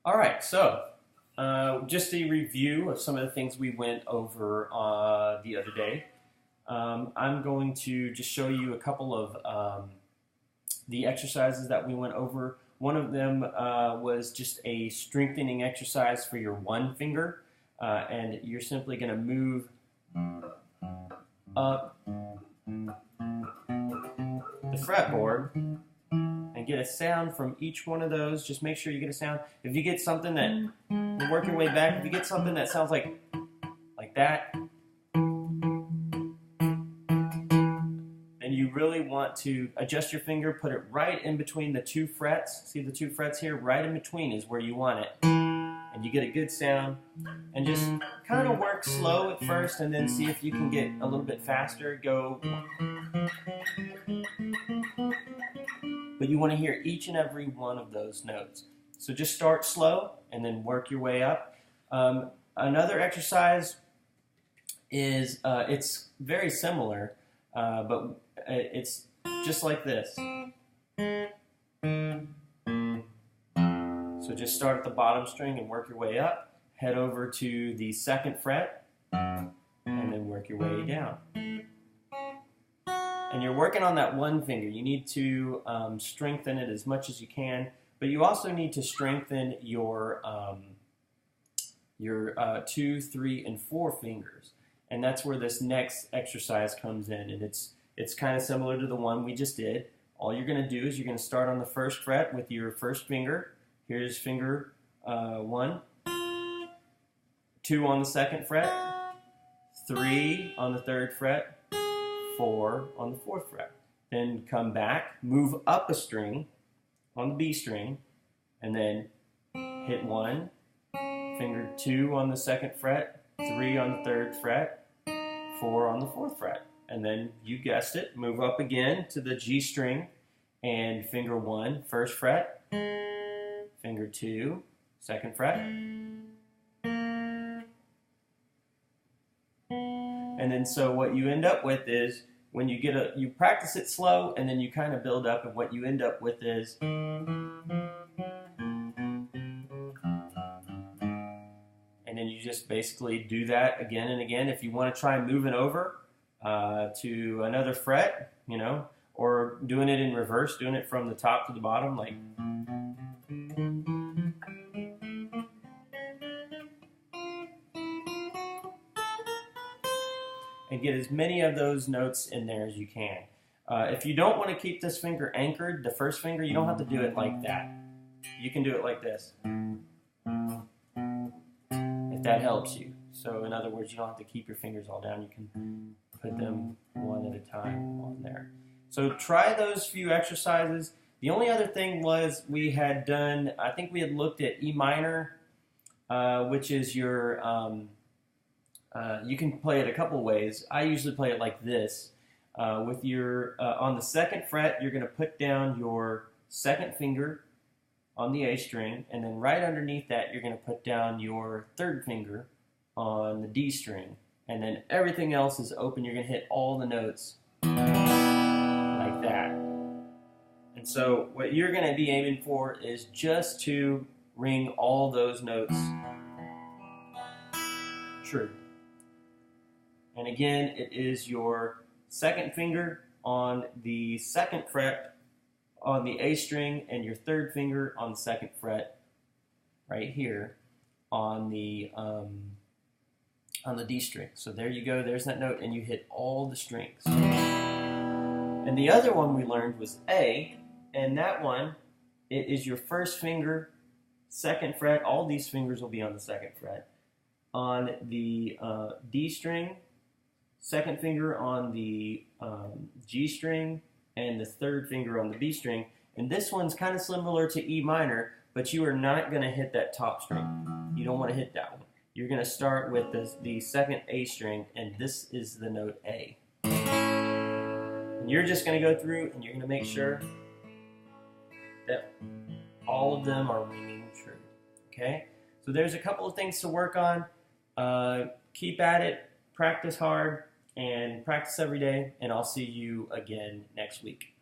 All right, so just a review of some of the things we went over the other day. I'm going to just show you a couple of the exercises that we went over. One of them was just a strengthening exercise for your one finger, and you're simply going to move up the fretboard and get a sound from each one of those. Just make sure you get a sound. If you get something that, you work your way back, if you get something that sounds like that, then you really want to adjust your finger, put it right in between the two frets. See the two frets here? Right in between is where you want it. And you get a good sound. And just kind of work slow at first and then see if you can get a little bit faster. Go. But you want to hear each and every one of those notes. So just start slow and then work your way up. Another exercise is, it's very similar, but it's just like this. So just start at the bottom string and work your way up. Head over to the second fret and then work your way down. And you're working on that one finger. You need to strengthen it as much as you can, but you also need to strengthen your 2, 3, and 4 fingers. And that's where this next exercise comes in. And it's kind of similar to the one we just did. All you're going to do is you're going to start on the first fret with your first finger. Here's finger 1, 2 on the second fret, 3 on the third fret, 4 on the fourth fret. Then come back, move up a string on the B string, and then hit 1, finger 2 on the second fret, 3 on the third fret, 4 on the fourth fret. And then, you guessed it, move up again to the G string and finger 1, first fret, finger 2, second fret. And then so what you end up with is, when you you practice it slow and then you kind of build up, and what you end up with is, and then you just basically do that again and again. If you want to try moving over to another fret, or doing it in reverse, doing it from the top to the bottom, like. And get as many of those notes in there as you can. If you don't want to keep this finger anchored, the first finger, you don't have to do it like that. You can do it like this, if that helps you. So in other words, you don't have to keep your fingers all down. You can put them one at a time on there. So try those few exercises. The only other thing was we had done, I think we had looked at E minor, which is your... you can play it a couple ways. I usually play it like this. With your on the second fret, you're going to put down your second finger on the A string, and then right underneath that, you're going to put down your third finger on the D string, and then everything else is open. You're going to hit all the notes like that. And so what you're going to be aiming for is just to ring all those notes true. And again, it is your second finger on the second fret on the A string, and your third finger on the second fret right here on the D string. So there you go, there's that note, and you hit all the strings. And the other one we learned was A, and that one, it is your first finger, second fret. All these fingers will be on the second fret. On the D string, second finger on the G string, and the third finger on the B string. And this one's kind of similar to E minor, but you are not going to hit that top string. You don't want to hit that one. You're going to start with the second A string, and this is the note A. And you're just going to go through, and you're going to make sure that all of them are ringing true. Okay? So there's a couple of things to work on. Keep at it, practice hard, and practice every day, and I'll see you again next week.